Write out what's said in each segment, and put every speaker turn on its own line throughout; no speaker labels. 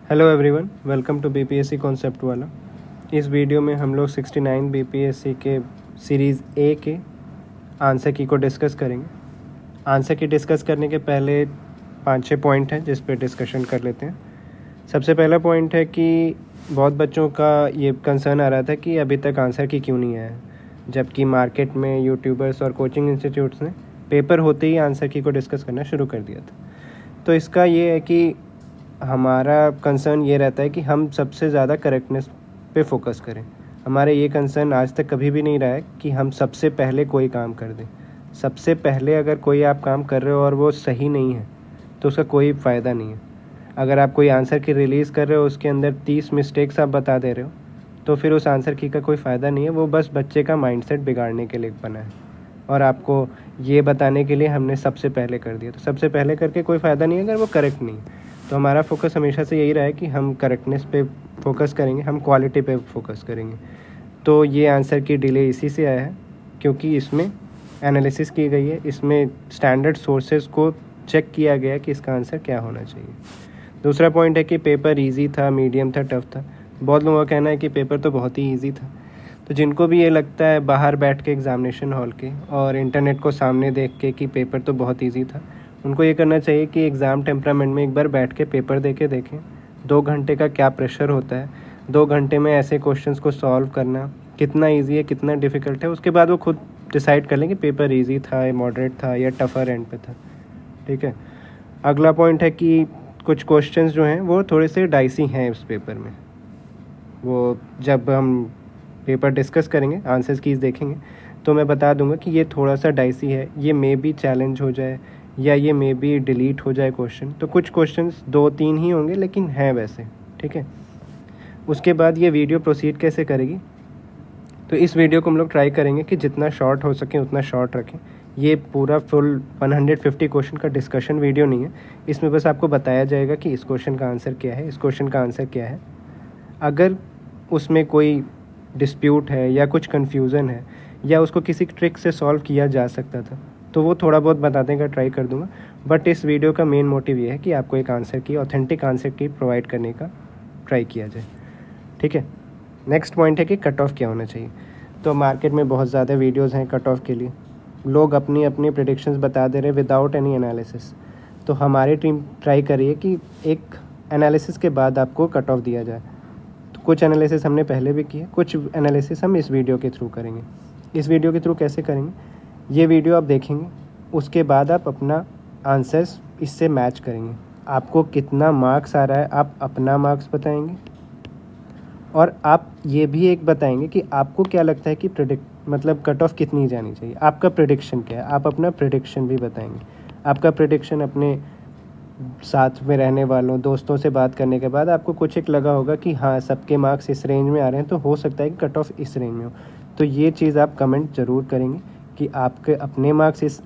Hello everyone, welcome to BPSC concept वाला। इस video में हम लोग 69 बीपीएससी के सीरीज़ ए के आंसर की को डिस्कस करेंगे। आंसर की डिस्कस करने के पहले 5-6 पॉइंट हैं जिस पे डिस्कशन कर लेते हैं। सबसे पहला पॉइंट है कि बहुत बच्चों का ये कंसर्न आ रहा था कि अभी तक आंसर की क्यों नहीं आया, जबकि मार्केट में यूट्यूबर्स और कोचिंग इंस्टीट्यूट्स ने पेपर होते ही आंसर की को डिस्कस करना शुरू कर दिया था। तो इसका ये है कि हमारा कंसर्न ये रहता है कि हम सबसे ज़्यादा करेक्टनेस पे फोकस करें। हमारा ये कंसर्न आज तक कभी भी नहीं रहा है कि हम सबसे पहले कोई काम कर दें। सबसे पहले अगर कोई आप काम कर रहे हो और वो सही नहीं है तो उसका कोई फ़ायदा नहीं है। अगर आप कोई आंसर की रिलीज़ कर रहे हो, उसके अंदर 30 मिस्टेक्स आप बता दे रहे हो, तो फिर उस आंसर की का कोई फ़ायदा नहीं है। वो बस बच्चे का माइंडसेट बिगाड़ने के लिए बना है और आपको ये बताने के लिए हमने सबसे पहले कर दिया। तो सबसे पहले करके कोई फ़ायदा नहीं है अगर वो करेक्ट नहीं है। तो हमारा फोकस हमेशा से यही रहा है कि हम करेक्टनेस पे फोकस करेंगे, हम क्वालिटी पे फोकस करेंगे। तो ये आंसर की डिले इसी से आया है क्योंकि इसमें एनालिसिस की गई है, इसमें स्टैंडर्ड सोर्सेज को चेक किया गया कि इसका आंसर क्या होना चाहिए। दूसरा पॉइंट है कि पेपर ईजी था, मीडियम था, टफ था। बहुत लोगों का कहना है कि पेपर तो बहुत ही ईजी था। तो जिनको भी ये लगता है बाहर बैठ के एग्ज़ामिनेशन हॉल के और इंटरनेट को सामने देख के कि पेपर तो बहुत ईजी था, उनको ये करना चाहिए कि एग्ज़ाम टेम्परामेंट में एक बार बैठ के पेपर दे के देखें 2 घंटे का क्या प्रेशर होता है। 2 घंटे में ऐसे क्वेश्चंस को सॉल्व करना कितना ईजी है, कितना डिफ़िकल्ट है, उसके बाद वो खुद डिसाइड कर लें कि पेपर ईजी था या मॉडरेट था या टफ़र एंड पे था। ठीक है। अगला पॉइंट है कि कुछ क्वेश्चंस जो हैं वो थोड़े से डाइसी हैं इस पेपर में। वो जब हम पेपर डिस्कस करेंगे, आंसर्स कीज़ देखेंगे, तो मैं बता दूंगा कि ये थोड़ा सा डाइसी है, ये मे बी चैलेंज हो जाए या ये मे बी डिलीट हो जाए क्वेश्चन। तो कुछ क्वेश्चंस 2-3 ही होंगे लेकिन हैं वैसे। ठीक है। उसके बाद ये वीडियो प्रोसीड कैसे करेगी, तो इस वीडियो को हम लोग ट्राई करेंगे कि जितना शॉर्ट हो सके उतना शॉर्ट रखें। ये पूरा फुल 150 क्वेश्चन का डिस्कशन वीडियो नहीं है। इसमें बस आपको बताया जाएगा कि इस क्वेश्चन का आंसर क्या है, इस क्वेश्चन का आंसर क्या है। अगर उसमें कोई डिस्प्यूट है या कुछ कन्फ्यूज़न है या उसको किसी ट्रिक से सॉल्व किया जा सकता था तो वो थोड़ा बहुत बताने का ट्राई कर दूंगा। बट इस वीडियो का मेन मोटिव ये है कि आपको एक आंसर की, ऑथेंटिक आंसर की प्रोवाइड करने का ट्राई किया जाए। ठीक है। नेक्स्ट पॉइंट है कि कट ऑफ क्या होना चाहिए। तो मार्केट में बहुत ज़्यादा वीडियोज़ हैं कट ऑफ के लिए, लोग अपनी अपनी प्रेडिक्शंस बता दे रहे विदाउट एनी एनालिसिस। तो हमारी टीम ट्राई करिए कि एक एनालिसिस के बाद आपको कट ऑफ दिया जाए। कुछ एनालिसिस हमने पहले भी किया, कुछ एनालिसिस हम इस वीडियो के थ्रू करेंगे। इस वीडियो के थ्रू कैसे करेंगे, ये वीडियो आप देखेंगे, उसके बाद आप अपना आंसर्स इससे मैच करेंगे। आपको कितना मार्क्स आ रहा है आप अपना मार्क्स बताएंगे और आप ये भी एक बताएंगे कि आपको क्या लगता है कि कट ऑफ कितनी जानी चाहिए, आपका प्रेडिक्शन क्या है। आप अपना प्रेडिक्शन भी बताएंगे। आपका प्रेडिक्शन अपने साथ में रहने वालों, दोस्तों से बात करने के बाद आपको कुछ एक लगा होगा कि हाँ सबके मार्क्स इस रेंज में आ रहे हैं, तो हो सकता है कि कट ऑफ इस रेंज में हो। तो ये चीज़ आप कमेंट ज़रूर करेंगे कि आपके अपने मार्क्स इस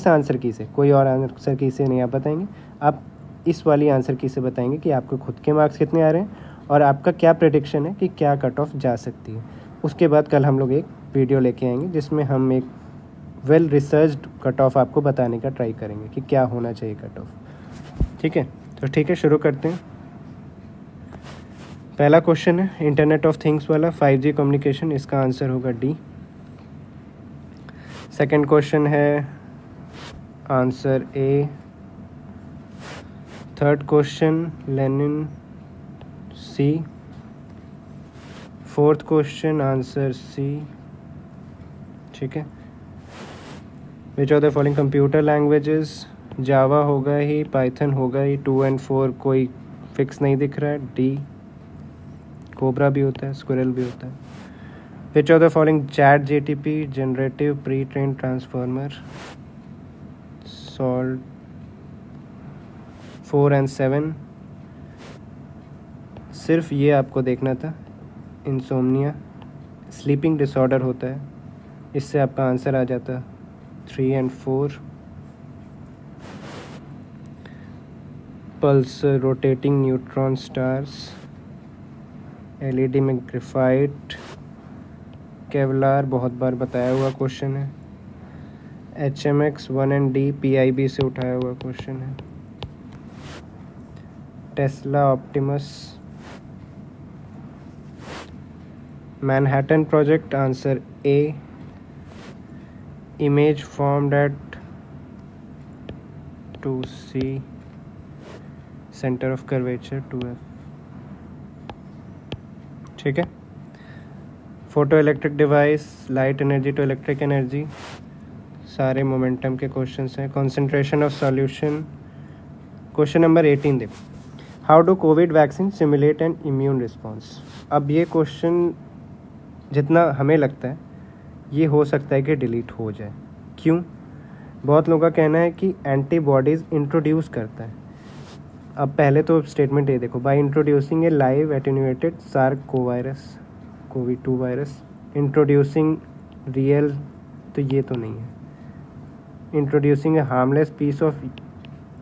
आंसर की से, कोई और आंसर की से नहीं आप बताएंगे, आप इस वाली आंसर की से बताएंगे कि आपके खुद के मार्क्स कितने आ रहे हैं और आपका क्या प्रेडिक्शन है कि क्या कट ऑफ जा सकती है। उसके बाद कल हम लोग एक वीडियो लेके आएंगे जिसमें हम एक वेल रिसर्च्ड कट ऑफ आपको बताने का ट्राई करेंगे कि क्या होना चाहिए कट ऑफ। ठीक है। तो ठीक है, शुरू करते हैं। पहला क्वेश्चन है इंटरनेट ऑफ थिंग्स वाला, 5G कम्युनिकेशन, इसका आंसर होगा डी। सेकंड क्वेश्चन है answer A. Third question Lenin, C. Fourth question answer C. ठीक है। Which of the following computer languages, Java होगा ही, पाइथन होगा ही, 2 और 4 कोई फिक्स नहीं दिख रहा है, डी। कोबरा भी होता है, स्क्विरल भी होता है। Which of the following chat GTP, generative, pre train transformer, salt. 4 और 7 सिर्फ ये आपको देखना था, इंसोम्निया, स्लीपिंग डिसऑर्डर होता है, इससे आपका आंसर आ जाता 3 और 4। Pulse rotating neutron stars, LED में ग्रेफाइट, केवलार बहुत बार बताया हुआ क्वेश्चन है, HMX 1 और D PIB से उठाया हुआ क्वेश्चन है। Tesla Optimus. Manhattan project, answer A. Image formed at 2C, centre of curvature 2F। ठीक है। Photo electric device, light energy to electric energy, सारे मोमेंटम के क्वेश्चंस हैं। Concentration of solution. Question number 18 देखो, how do COVID vaccine simulate an immune response. अब ये question जितना हमें लगता है ये हो सकता है कि डिलीट हो जाए। क्यों? बहुत लोगों का कहना है कि एंटीबॉडीज़ इंट्रोड्यूस करता है। अब पहले तो स्टेटमेंट ये देखो, by introducing a live attenuated SARS-CoV-2 virus, introducing real, तो ये तो नहीं है। Introducing a harmless piece of,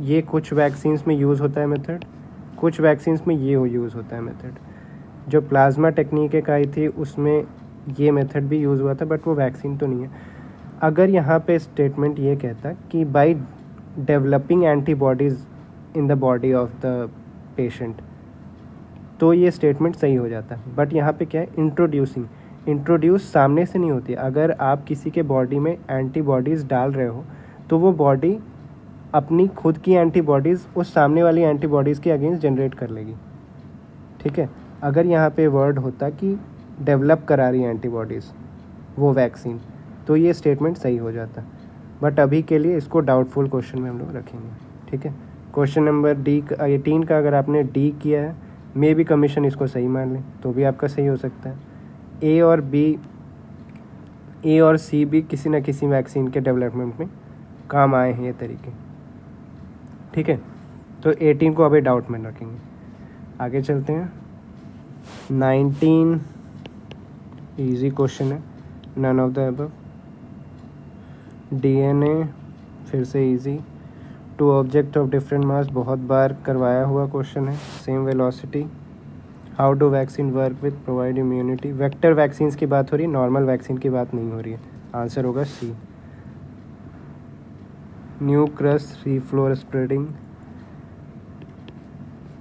ये कुछ वैक्सीन्स में यूज़ होता है मेथड, कुछ वैक्सीन्स में ये यूज़ होता है मेथड। जो प्लाज्मा टेक्निक एक आई थी उसमें ये मेथड भी यूज़ हुआ था, बट वो वैक्सीन तो नहीं है। अगर यहाँ पे स्टेटमेंट ये कहता कि by developing antibodies in the body of the patient, तो ये स्टेटमेंट सही हो जाता है। बट यहाँ पे क्या है, इंट्रोड्यूसिंग। इंट्रोड्यूस सामने से नहीं होती। अगर आप किसी के बॉडी में एंटीबॉडीज़ डाल रहे हो तो वो बॉडी अपनी खुद की एंटीबॉडीज़ उस सामने वाली एंटीबॉडीज़ के अगेंस्ट जनरेट कर लेगी। ठीक है। अगर यहाँ पे वर्ड होता कि डेवलप करा रही है एंटीबॉडीज़ वो वैक्सीन, तो ये स्टेटमेंट सही हो जाता। बट अभी के लिए इसको डाउटफुल क्वेश्चन में हम लोग रखेंगे। ठीक है। क्वेश्चन नंबर 18 का अगर आपने डी किया है, मे भी कमीशन इसको सही मान लें तो भी आपका सही हो सकता है। ए और सी भी किसी न किसी वैक्सीन के डेवलपमेंट में काम आए हैं ये तरीके। ठीक है। तो 18 को अभी डाउट में रखेंगे। आगे चलते हैं। 19 इजी क्वेश्चन है, none of the above. DNA फिर से easy. Two object of different mass, बहुत बार करवाया हुआ क्वेश्चन है। Same velocity. How do vaccine work with provide immunity. Vector vaccines की बात हो रही है, नॉर्मल वैक्सीन की बात नहीं हो रही है। आंसर होगा C. New crust refloor spreading,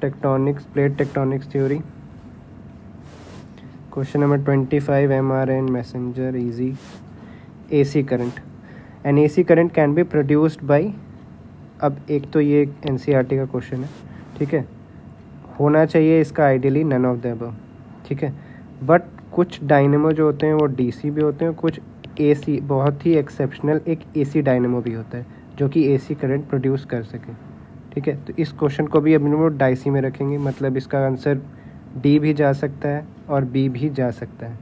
tectonics, plate tectonics theory. Question number 25 mRNA messenger, easy. AC current, an AC current can be produced by, अब एक तो ये NCERT का क्वेश्चन है। ठीक है। होना चाहिए इसका ideally none of the above. ठीक है। बट कुछ डायनेमो जो होते हैं वो DC भी होते हैं, कुछ AC, बहुत ही एक्सेप्शनल एक AC डायनेमो भी होता है जो कि AC करंट प्रोड्यूस कर सके। ठीक है। तो इस क्वेश्चन को भी अभी वो डाइसी में रखेंगे, मतलब इसका आंसर D भी जा सकता है और B भी जा सकता है।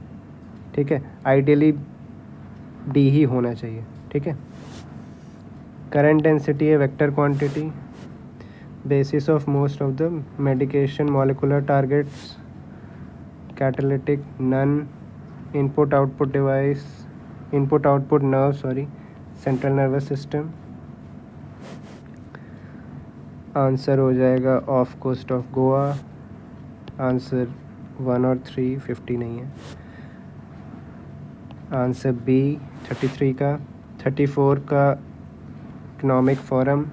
ठीक है। आइडियली D ही होना चाहिए। ठीक है। करंट डेंसिटी है vector quantity. Basis of most of the medication molecular targets, catalytic, none. Input output device, input output nerve, central nervous system. Answer हो जाएगा off coast of Goa. Answer 1 और 3, 50 नहीं है। आंसर बी 33 का। 34 का इकोनॉमिक फोरम,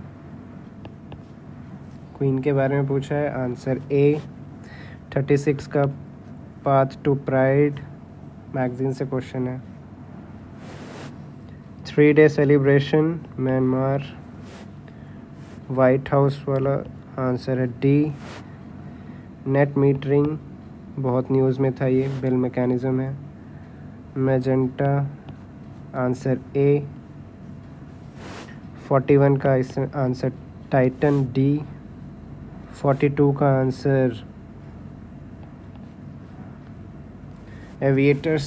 क्वीन के बारे में पूछा है। आंसर ए। 36 का पाथ टू प्राइड, मैगजीन से क्वेश्चन है। 3-day celebration Myanmar, white house वाला। आंसर है डी। नेट मीटरिंग, बहुत न्यूज़ में था ये, बिल मैकेनिज्म है। Magenta, answer A. 41 का आंसर टाइटन, डी। 42 का आंसर एविएटर्स,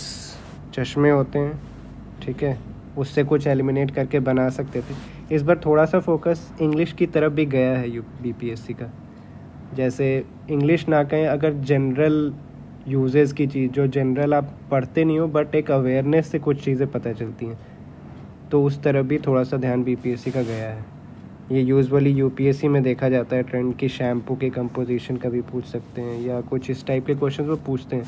चश्मे होते हैं। ठीक है। उससे कुछ एलिमिनेट करके बना सकते थे। इस बार थोड़ा सा फोकस इंग्लिश की तरफ भी गया है BPSC का। जैसे इंग्लिश ना कहें, अगर जनरल यूजेस की चीज़ जो जनरल आप पढ़ते नहीं हो बट एक अवेयरनेस से कुछ चीज़ें पता चलती हैं, तो उस तरफ भी थोड़ा सा ध्यान BPSC का गया है। ये यूजुअली UPSC में देखा जाता है ट्रेंड की, शैम्पू के कंपोजिशन का भी पूछ सकते हैं या कुछ इस टाइप के क्वेश्चन वो पूछते हैं।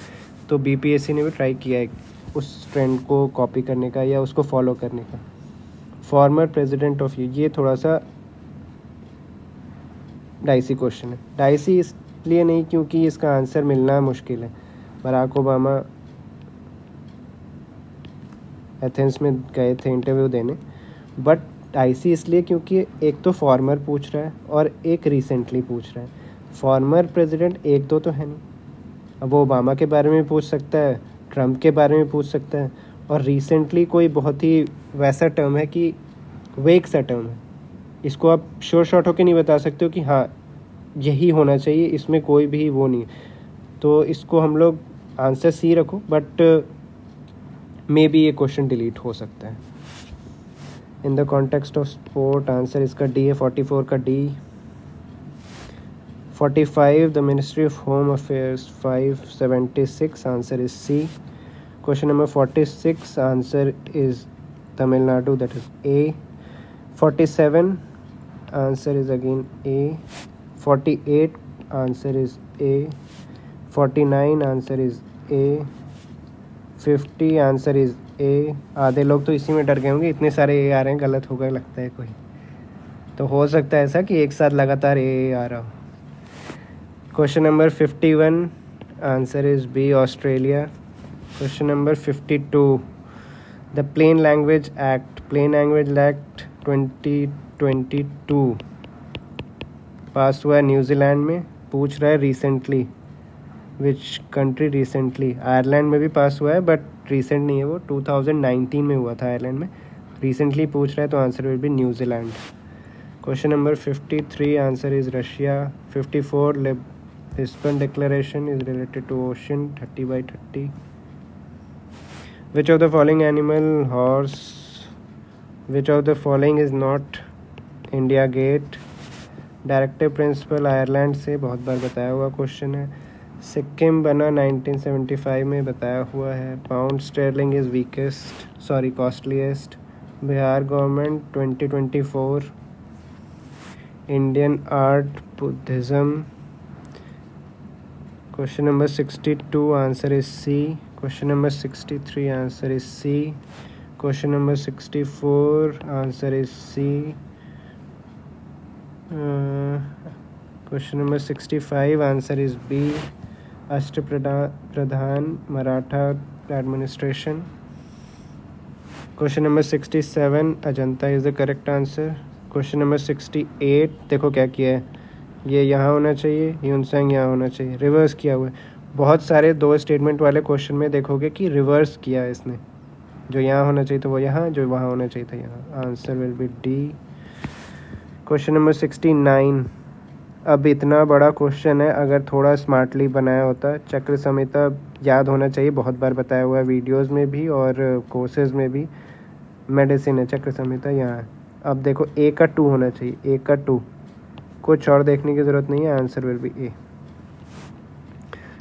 तो BPSC ने भी ट्राई किया है उस ट्रेंड को कॉपी करने का या उसको फॉलो करने का। फॉर्मर प्रेसिडेंट ऑफ ये थोड़ा सा डाइसी क्वेश्चन है। डाइसी इसलिए नहीं क्योंकि इसका आंसर मिलना मुश्किल है। बराक ओबामा एथेंस में गए थे इंटरव्यू देने, बट डाइसी इसलिए क्योंकि एक तो फॉर्मर पूछ रहा है और एक रिसेंटली पूछ रहा है। फॉर्मर प्रेसिडेंट एक दो तो है नहीं, अब वो ओबामा के बारे में पूछ सकता है, ट्रम्प के बारे में पूछ सकता है, और रिसेंटली कोई बहुत ही वैसा टर्म है कि वेक सा टर्म है, इसको आप श्योर शॉट होके नहीं बता सकते हो कि हाँ यही होना चाहिए, इसमें कोई भी वो नहीं। तो इसको हम लोग आंसर सी रखो, बट मे बी ये क्वेश्चन डिलीट हो सकता है। In the context of sport answer इसका डी है, 44 का D. 45 the ministry of home affairs, 576 answer is C. Question number 46 answer is Tamil Nadu, that is A. 47 answer is again A. 48 answer is A. 49 answer is A. 50 answer is A. आधे लोग तो इसी में डर गए होंगे, इतने सारे ए आ रहे हैं, गलत होगा लगता है कोई, तो हो सकता है ऐसा कि एक साथ लगातार ए आ रहा हो। Question number 51 answer is B, Australia. Question number 52 the plain language act 2022 pass हुआ है न्यूजीलैंड में। पूछ रहा है recently, which country recently. Ireland में भी पास हुआ है बट रिसेंट नहीं है, वो 2019 में हुआ था आयरलैंड में। रिसेंटली पूछ रहा है तो answer will be New Zealand. Question number 53 answer is Russia. 54 Lisbon declaration is related to ocean, 30/30। Which of the following animal, horse, which of the following is not India gate. Directive principle Ireland से बहुत बार बताया हुआ question है। सिक्किम बना 1975 में, बताया हुआ है। Pound sterling is weakest, sorry costliest. Bihar government 2024। Indian art, Buddhism. Question number 62 answer is C. Question number 63 answer is C. Question number 64 answer is C. Question number 65 answer is B, Ashtapradhan Maratha administration. Question number 67 Ajanta is the correct answer. Question number 68 देखो क्या किया है, ये यहाँ होना चाहिए, ह्यूनसेंग यहाँ होना चाहिए, रिवर्स किया हुआ है। बहुत सारे दो स्टेटमेंट वाले क्वेश्चन में देखोगे कि रिवर्स किया है इसने, जो यहाँ होना चाहिए तो वो यहाँ, जो वहाँ होना चाहिए था यहाँ। Answer will B D. Question number 69, अब इतना बड़ा क्वेश्चन है, अगर थोड़ा स्मार्टली बनाया होता, चक्र संहिता याद होना चाहिए, बहुत बार बताया हुआ है वीडियोस में भी और कोर्सेज में भी। मेडिसिन है चक्र संहिता यहाँ। अब देखो ए का 2 होना चाहिए, ए का 2, कुछ और देखने की ज़रूरत नहीं है। Answer will be A.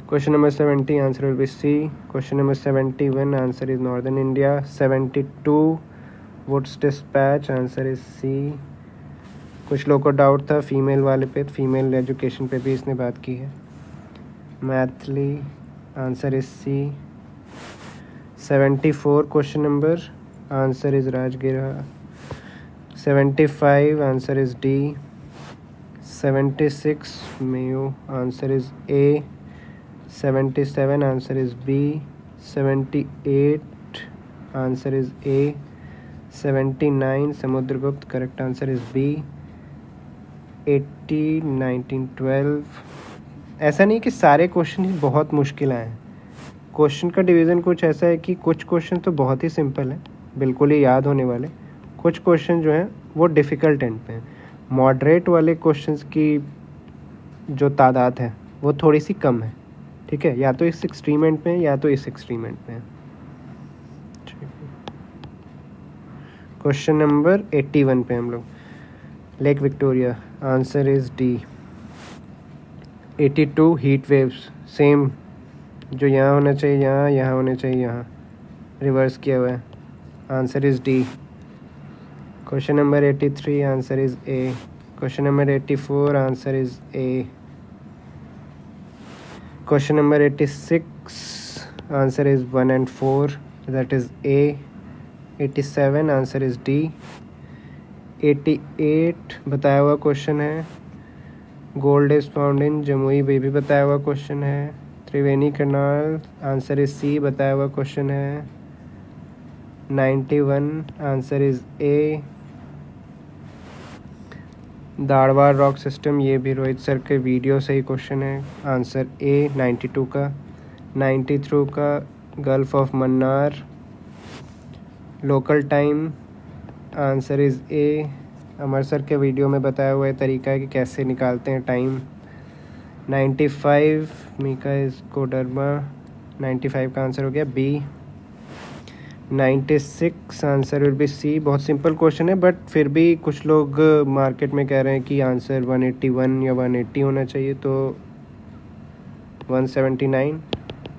Question number 70 answer will be C. Question number 71 answer is northern India. 72 Wood's dispatch, answer is C. कुछ लोगों को डाउट था फीमेल वाले पे, फीमेल एजुकेशन पे भी इसने बात की है। Maithili, answer is C. 74 question number, answer is Rajgira. 75 answer is D. 76 Mayo, answer is A. 77 answer is B. 78 answer is A. 79 Samudragupta, correct answer is B. 80 1912। ऐसा नहीं कि सारे क्वेश्चन ही बहुत मुश्किल आए हैं, क्वेश्चन का डिवीज़न कुछ ऐसा है कि कुछ क्वेश्चन तो बहुत ही सिंपल है, बिल्कुल ही याद होने वाले। कुछ क्वेश्चन जो हैं वो डिफ़िकल्ट एंड पे हैं। मॉडरेट वाले क्वेश्चंस की जो तादाद है वो थोड़ी सी कम है, ठीक है, या तो इस एक्सट्रीम एंड पे है या तो इस एक्सट्रीम एंड पे है। क्वेश्चन नंबर 81 पे हम लोग, lake Victoria, answer is D. 82 heat waves, same, जो यहाँ होना चाहिए यहाँ, यहाँ होना चाहिए यहाँ, रिवर्स किया हुआ है। Answer is D. Question number 83 answer is A. Question number 84 answer is A. Question number 86 answer is 1 and 4, that is A. 87 answer is D. 88 बताया हुआ क्वेश्चन है, gold is found in Jamui, ये भी बताया हुआ क्वेश्चन है। Triveni canal, answer is C, बताया हुआ क्वेश्चन है। 91, answer is A. Dharwar rock system, ये भी रोहित सर के वीडियो से ही क्वेश्चन है, आंसर ए 92 का। 93 का gulf of Mannar. Local time, answer is a. Amar sir के वीडियो में बताया हुआ है तरीका है कि कैसे निकालते हैं टाइम। 95 मीका इज कोडरमा, 95 का आंसर हो गया B. 96 answer will be C. बहुत सिंपल क्वेश्चन है बट फिर भी कुछ लोग मार्केट में कह रहे हैं कि आंसर 181 या 180 होना चाहिए, तो 179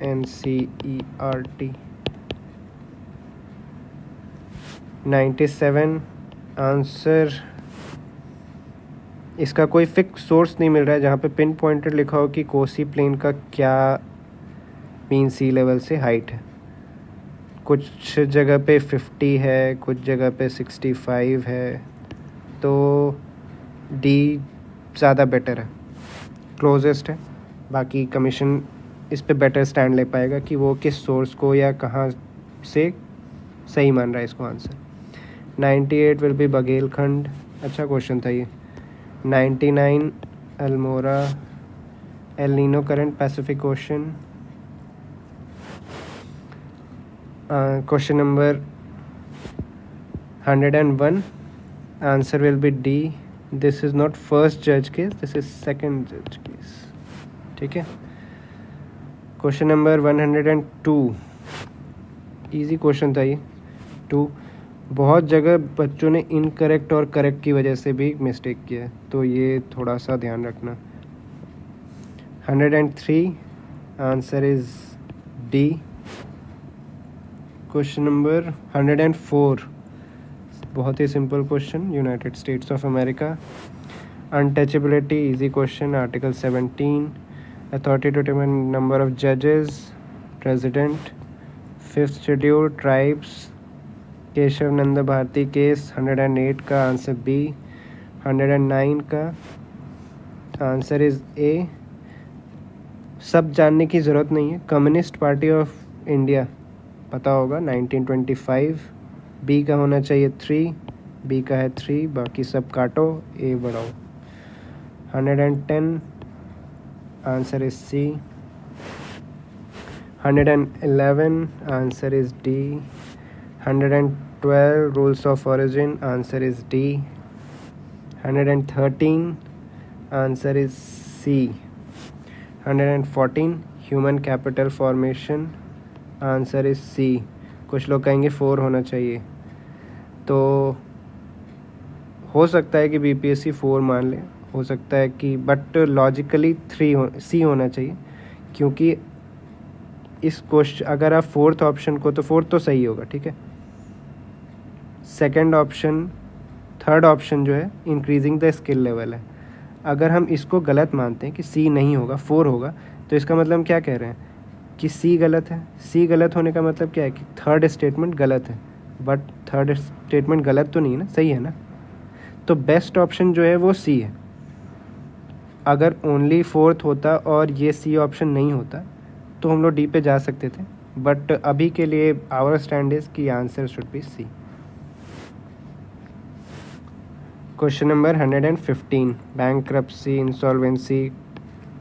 NCERT। 97 आंसर, इसका कोई फिक्स सोर्स नहीं मिल रहा है जहाँ पे पिन पॉइंटेड लिखा हो कि कोसी प्लेन का क्या मीन सी लेवल से हाइट है। कुछ जगह पे 50 है, कुछ जगह पे 65 है, तो डी ज़्यादा बेटर है, क्लोजेस्ट है। बाकी कमीशन इस पे बेटर स्टैंड ले पाएगा कि वो किस सोर्स को या कहाँ से सही मान रहा है इसको आंसर। 98 विल बी बघेलखंड, अच्छा क्वेश्चन था ये। 99 Almora, El Nino current Pacific ocean. Question number 101, answer will B D. This is not first जज केस, दिस इज सेकंड जज केस, ठीक है। क्वेश्चन नंबर 102, इजी क्वेश्चन था ये। 2, बहुत जगह बच्चों ने इनकरेक्ट और करेक्ट की वजह से भी मिस्टेक किया है, तो ये थोड़ा सा ध्यान रखना। 103, answer is D. Question number 104, बहुत ही simple question, United States of America. Untouchability, easy question, article 17। Authority to determine number of जजेस, president. 5th schedule, tribes, Kesavananda Bharati case. 108 का आंसर बी। 109 का आंसर इज ए। सब जानने की ज़रूरत नहीं है, कम्युनिस्ट पार्टी ऑफ इंडिया पता होगा, 1925। बी का होना चाहिए 3, बी का है 3, बाकी सब काटो, ए बढ़ाओ। 110, answer is C. 111, answer is D. 112, rules of origin, answer is D. 113, answer is C. 114, human capital formation, answer is C. कुछ लोग कहेंगे 4 होना चाहिए, तो हो सकता है कि बीपीएससी 4 मान ले, हो सकता है कि, बट लॉजिकली 3 सी होना चाहिए, क्योंकि इस क्वेश्चन अगर आप 4th ऑप्शन को, तो 4th तो सही होगा, ठीक है। सेकंड ऑप्शन, थर्ड ऑप्शन जो है इंक्रीजिंग द स्किल लेवल है, अगर हम इसको गलत मानते हैं कि सी नहीं होगा 4 होगा, तो इसका मतलब हम क्या कह रहे हैं कि सी गलत है। सी गलत होने का मतलब क्या है कि थर्ड स्टेटमेंट गलत है, बट थर्ड स्टेटमेंट गलत तो नहीं है ना, सही है ना। तो बेस्ट ऑप्शन जो है वो सी है। अगर ओनली 4th होता और ये सी ऑप्शन नहीं होता तो हम लोग डी पे जा सकते थे, बट अभी के लिए आवर स्टैंड इज की answer should be C. Question number 115, bankruptcy, insolvency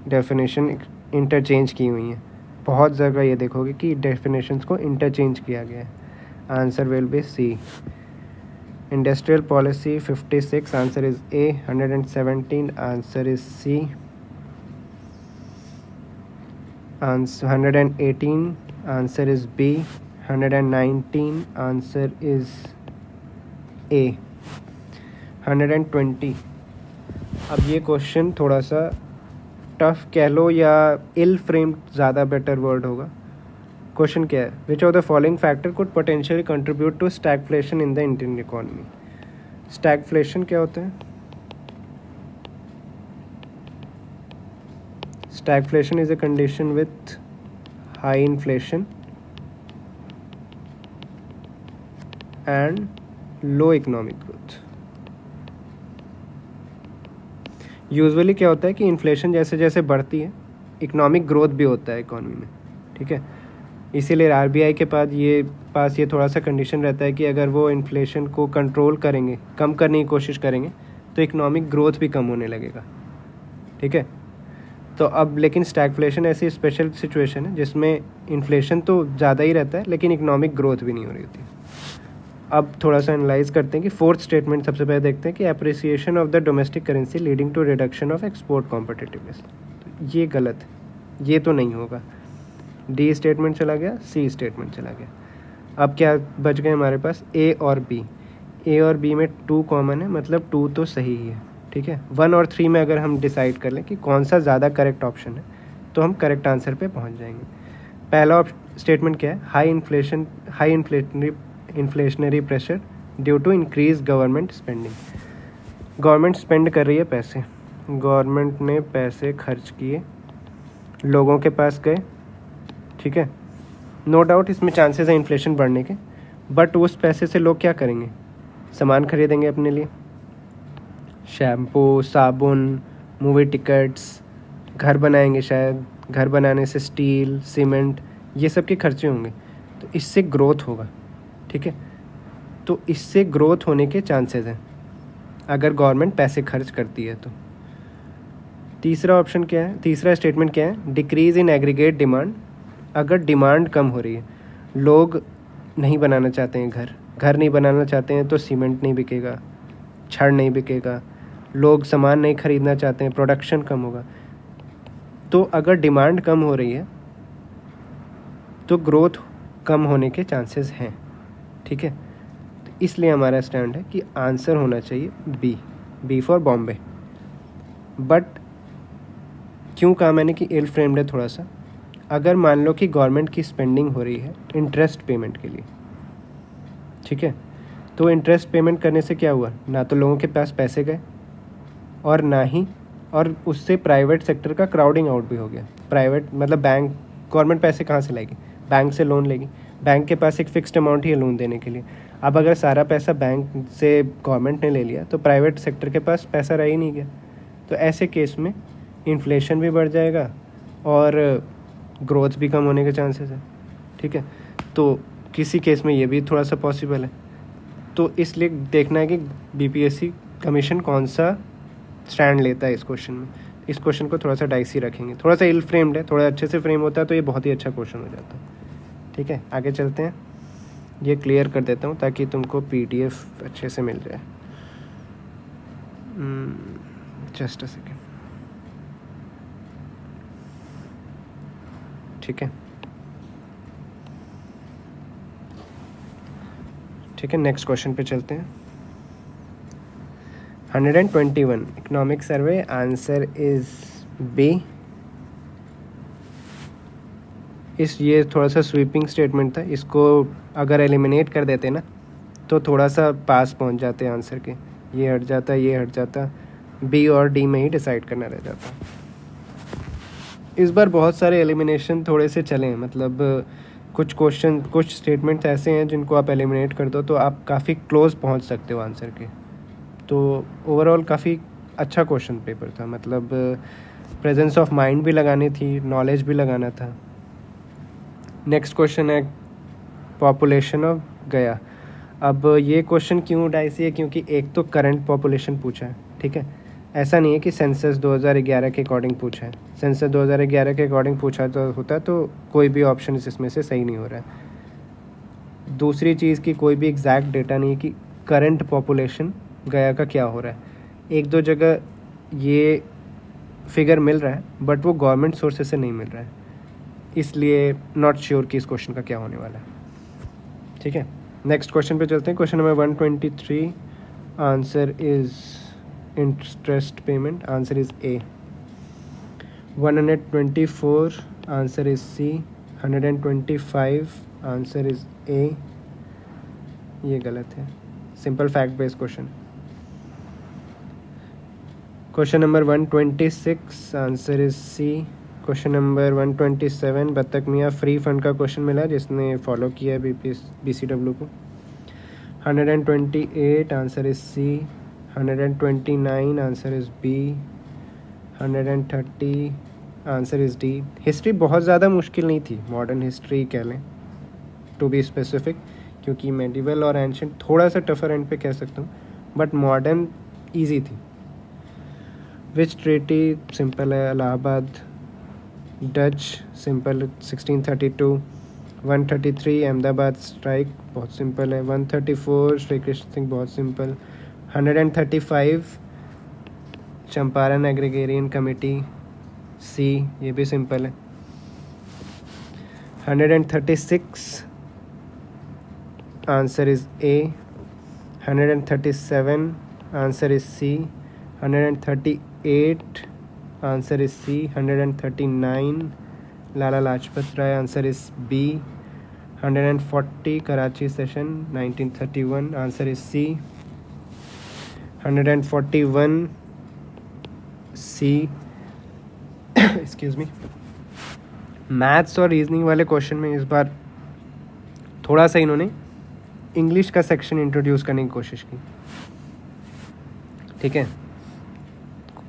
definition interchange की हुई हैं। बहुत जगह ये देखोगे कि डेफिनेशंस को इंटरचेंज किया गया है, answer will be C. Industrial policy 56, answer is A. 117, answer is C. 118, answer is B. 119, answer is A. 120, अब ये क्वेश्चन थोड़ा सा टफ कह लो या इल फ्रेम्ड ज़्यादा बेटर वर्ड होगा। क्वेश्चन क्या है, which of the following factor could potentially contribute to stagflation in the Indian economy. Stagflation क्या होता है? Stagflation is a condition with high inflation and low economic growth. Usually क्या होता है कि इन्फ्लेशन जैसे जैसे बढ़ती है इकोनॉमिक ग्रोथ भी होता है इकॉनमी में, ठीक है। इसीलिए आरबीआई के पास ये थोड़ा सा कंडीशन रहता है कि अगर वो इन्फ्लेशन को कंट्रोल करेंगे, कम करने की कोशिश करेंगे, तो इकोनॉमिक ग्रोथ भी कम होने लगेगा, ठीक है। तो अब लेकिन स्टैगफ्लेशन ऐसी स्पेशल सिचुएशन है जिसमें इन्फ्लेशन तो ज़्यादा ही रहता है लेकिन इकोनॉमिक ग्रोथ भी नहीं हो रही होती। अब थोड़ा सा एनालाइज करते हैं कि फोर्थ स्टेटमेंट सबसे पहले देखते हैं कि appreciation of the domestic currency leading to reduction of export competitiveness. तो ये गलत है, ये तो नहीं होगा। डी स्टेटमेंट चला गया, सी स्टेटमेंट चला गया। अब क्या बच गए हमारे पास, ए और बी। ए और बी में 2 कॉमन है, मतलब 2 तो सही ही है, ठीक है। 1 और 3 में अगर हम डिसाइड कर लें कि कौन सा ज़्यादा करेक्ट ऑप्शन है तो हम करेक्ट आंसर पे पहुंच जाएंगे। पहला स्टेटमेंट क्या है, high inflationary pressure due to increase government spending. Government spend कर रही है पैसे, गवर्नमेंट ने पैसे खर्च किए, लोगों के पास गए, ठीक है। नो डाउट इसमें चांसेस हैं इन्फ्लेशन बढ़ने के, बट उस पैसे से लोग क्या करेंगे, सामान खरीदेंगे अपने लिए, शैम्पू, साबुन, मूवी टिकट्स, घर बनाएंगे, शायद घर बनाने से स्टील, सीमेंट, ये सब के खर्चे होंगे, तो इससे ग्रोथ होगा, ठीक है। तो इससे ग्रोथ होने के चांसेस हैं अगर गवर्नमेंट पैसे खर्च करती है तो। तीसरा ऑप्शन क्या है, तीसरा स्टेटमेंट क्या है, डिक्रीज इन एग्रीगेट डिमांड। अगर डिमांड कम हो रही है, लोग नहीं बनाना चाहते हैं घर नहीं बनाना चाहते हैं तो सीमेंट नहीं बिकेगा, छड़ नहीं बिकेगा, लोग सामान नहीं खरीदना चाहते हैं, प्रोडक्शन कम होगा। तो अगर डिमांड कम हो रही है तो ग्रोथ कम होने के चांसेस हैं, ठीक है। तो इसलिए हमारा स्टैंड है कि आंसर होना चाहिए बी फॉर बॉम्बे। बट क्यों कहा मैंने कि इल फ्रेम्ड है थोड़ा सा, अगर मान लो कि गवर्नमेंट की स्पेंडिंग हो रही है इंटरेस्ट पेमेंट के लिए, ठीक है, तो इंटरेस्ट पेमेंट करने से क्या हुआ, ना तो लोगों के पास पैसे गए और ना ही, और उससे प्राइवेट सेक्टर का क्राउडिंग आउट भी हो गया। प्राइवेट मतलब बैंक, गवर्नमेंट पैसे कहाँ से लाएगी, बैंक से लोन लेगी, बैंक के पास एक फ़िक्स्ड अमाउंट ही है लोन देने के लिए। अब अगर सारा पैसा बैंक से गवर्नमेंट ने ले लिया तो प्राइवेट सेक्टर के पास पैसा रह ही नहीं गया। तो ऐसे केस में इन्फ्लेशन भी बढ़ जाएगा और ग्रोथ भी कम होने के चांसेस है, ठीक है। तो किसी केस में ये भी थोड़ा सा पॉसिबल है। तो इसलिए देखना है कि बीपीएससी कमीशन कौन सा स्टैंड लेता है इस क्वेश्चन में। इस क्वेश्चन को थोड़ा सा डाइसी रखेंगे, थोड़ा सा इल फ्रेम्ड है, थोड़ा अच्छे से फ्रेम होता है तो ये बहुत ही अच्छा क्वेश्चन हो जाता है, ठीक है। आगे चलते हैं, ये क्लियर कर देता हूँ ताकि तुमको पीडीएफ अच्छे से मिल जाए। जस्ट अ सेकेंड, ठीक है, ठीक है। नेक्स्ट क्वेश्चन पे चलते हैं। 121 economic survey, answer is B. ये थोड़ा सा स्वीपिंग स्टेटमेंट था, इसको अगर एलिमिनेट कर देते ना तो थोड़ा सा पास पहुंच जाते आंसर के, ये हट जाता, ये हट जाता, बी और डी में ही डिसाइड करना रह जाता। इस बार बहुत सारे एलिमिनेशन थोड़े से चले हैं, मतलब कुछ स्टेटमेंट्स ऐसे हैं जिनको आप एलिमिनेट कर दो तो आप काफ़ी क्लोज पहुंच सकते हो आंसर के। तो ओवरऑल काफ़ी अच्छा क्वेश्चन पेपर था, मतलब प्रेजेंस ऑफ माइंड भी लगानी थी, नॉलेज भी लगाना था। नेक्स्ट क्वेश्चन है पॉपुलेशन ऑफ गया। अब ये क्वेश्चन क्यों डाइसी है, क्योंकि एक तो करंट पॉपुलेशन पूछा है, ठीक है। ऐसा नहीं है कि सेंसस 2011 के अकॉर्डिंग पूछा है, सेंसस 2011 के अकॉर्डिंग पूछा तो होता तो कोई भी ऑप्शन इसमें से सही नहीं हो रहा है। दूसरी चीज़ की कोई भी एग्जैक्ट डेटा नहीं है कि करंट पॉपुलेशन गया का क्या हो रहा है। एक दो जगह ये फिगर मिल रहा है बट वो गवर्नमेंट सोर्सेज से नहीं मिल रहा है, इसलिए नॉट श्योर कि इस क्वेश्चन का क्या होने वाला है, ठीक है। नेक्स्ट क्वेश्चन पे चलते हैं। Question number 123, answer is interest payment, answer is A. 124, answer is C. 125, answer is A. ये गलत है, simple fact based question. Question number 126, answer is C. Question number 127, Batak मियाँ फ्री फंड का क्वेश्चन मिला जिसने फॉलो किया है BCW को। 128, answer is C. 129, answer is B. 130 answer is D. History बहुत ज़्यादा मुश्किल नहीं थी, मॉडर्न हिस्ट्री कह लें टू बी स्पेसिफिक, क्योंकि मेडिवल और एंशिएंट थोड़ा सा टफर एंड पे कह सकता हूँ, बट मॉडर्न ईजी थी। विच ट्रीटी सिंपल है, Allahabad. Dutch simple 1632। 133 Ahmedabad strike बहुत सिंपल है। 134 श्री कृष्ण सिंह बहुत simple. 135 Champaran agrarian committee C, ये भी सिंपल है। 136 answer is A. 137 answer is C. 138 answer is C. 139 Lala Lajpat Rai answer is B. 140 Karachi session 1931 answer is C. 141 C. Excuse me. Maths और reasoning वाले question में इस बार थोड़ा सा इन्होंने इंग्लिश का सेक्शन इंट्रोड्यूस करने की कोशिश की, ठीक है।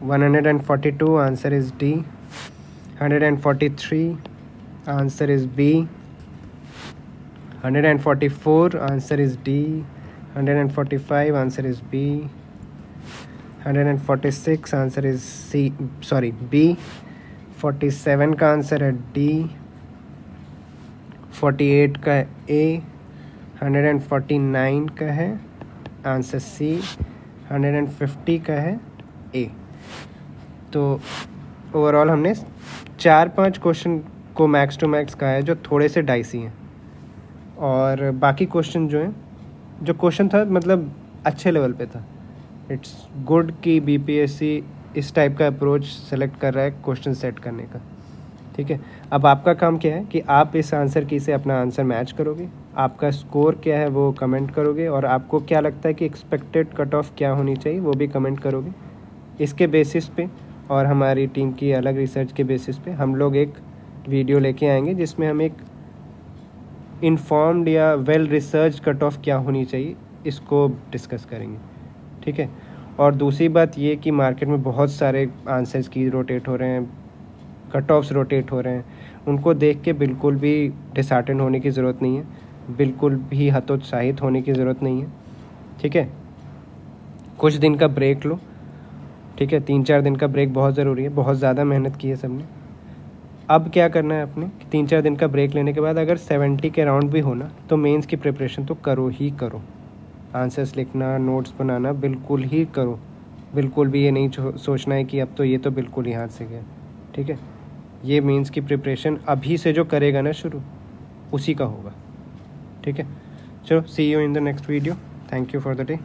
142 answer is D. 143 answer is B. 144 answer is D. 145 answer is B. 146 answer is C, sorry B. 47 का आंसर है डी। 48 का है ए। 149 का है आंसर सी। 150 का है ए। तो ओवरऑल हमने 4-5 क्वेश्चन को मैक्स टू मैक्स का है जो थोड़े से डाइसी हैं, और बाकी क्वेश्चन जो हैं, जो क्वेश्चन था मतलब अच्छे लेवल पे था। इट्स गुड कि बीपीएससी इस टाइप का अप्रोच सेलेक्ट कर रहा है क्वेश्चन सेट करने का, ठीक है। अब आपका काम क्या है कि आप इस आंसर की से अपना आंसर मैच करोगे, आपका स्कोर क्या है वो कमेंट करोगे, और आपको क्या लगता है कि एक्सपेक्टेड कट ऑफ क्या होनी चाहिए वो भी कमेंट करोगे। इसके बेसिस पे और हमारी टीम की अलग रिसर्च के बेसिस पे हम लोग एक वीडियो लेके आएंगे जिसमें हम एक इन्फॉर्म्ड या वेल रिसर्च कट ऑफ क्या होनी चाहिए इसको डिस्कस करेंगे, ठीक है। और दूसरी बात ये कि मार्केट में बहुत सारे आंसर्स की रोटेट हो रहे हैं, कट ऑफ्स रोटेट हो रहे हैं, उनको देख के बिल्कुल भी डिसहार्टेंड होने की ज़रूरत नहीं है, बिल्कुल भी हतोत्साहित होने की ज़रूरत नहीं है, ठीक है। कुछ दिन का ब्रेक लो, ठीक है। 3-4 दिन का ब्रेक बहुत ज़रूरी है, बहुत ज़्यादा मेहनत की है सबने। अब क्या करना है अपने, 3-4 दिन का ब्रेक लेने के बाद अगर 70 के राउंड भी होना तो मेंस की प्रिपरेशन तो करो ही करो। आंसर्स लिखना, नोट्स बनाना बिल्कुल ही करो, बिल्कुल भी ये नहीं सोचना है कि अब तो ये तो बिल्कुल ही हाथ से गया, ठीक है। ये मेंस की प्रिपरेशन अभी से जो करेगा ना शुरू, उसी का होगा, ठीक है। चलो, see you in the next video. Thank you for the day.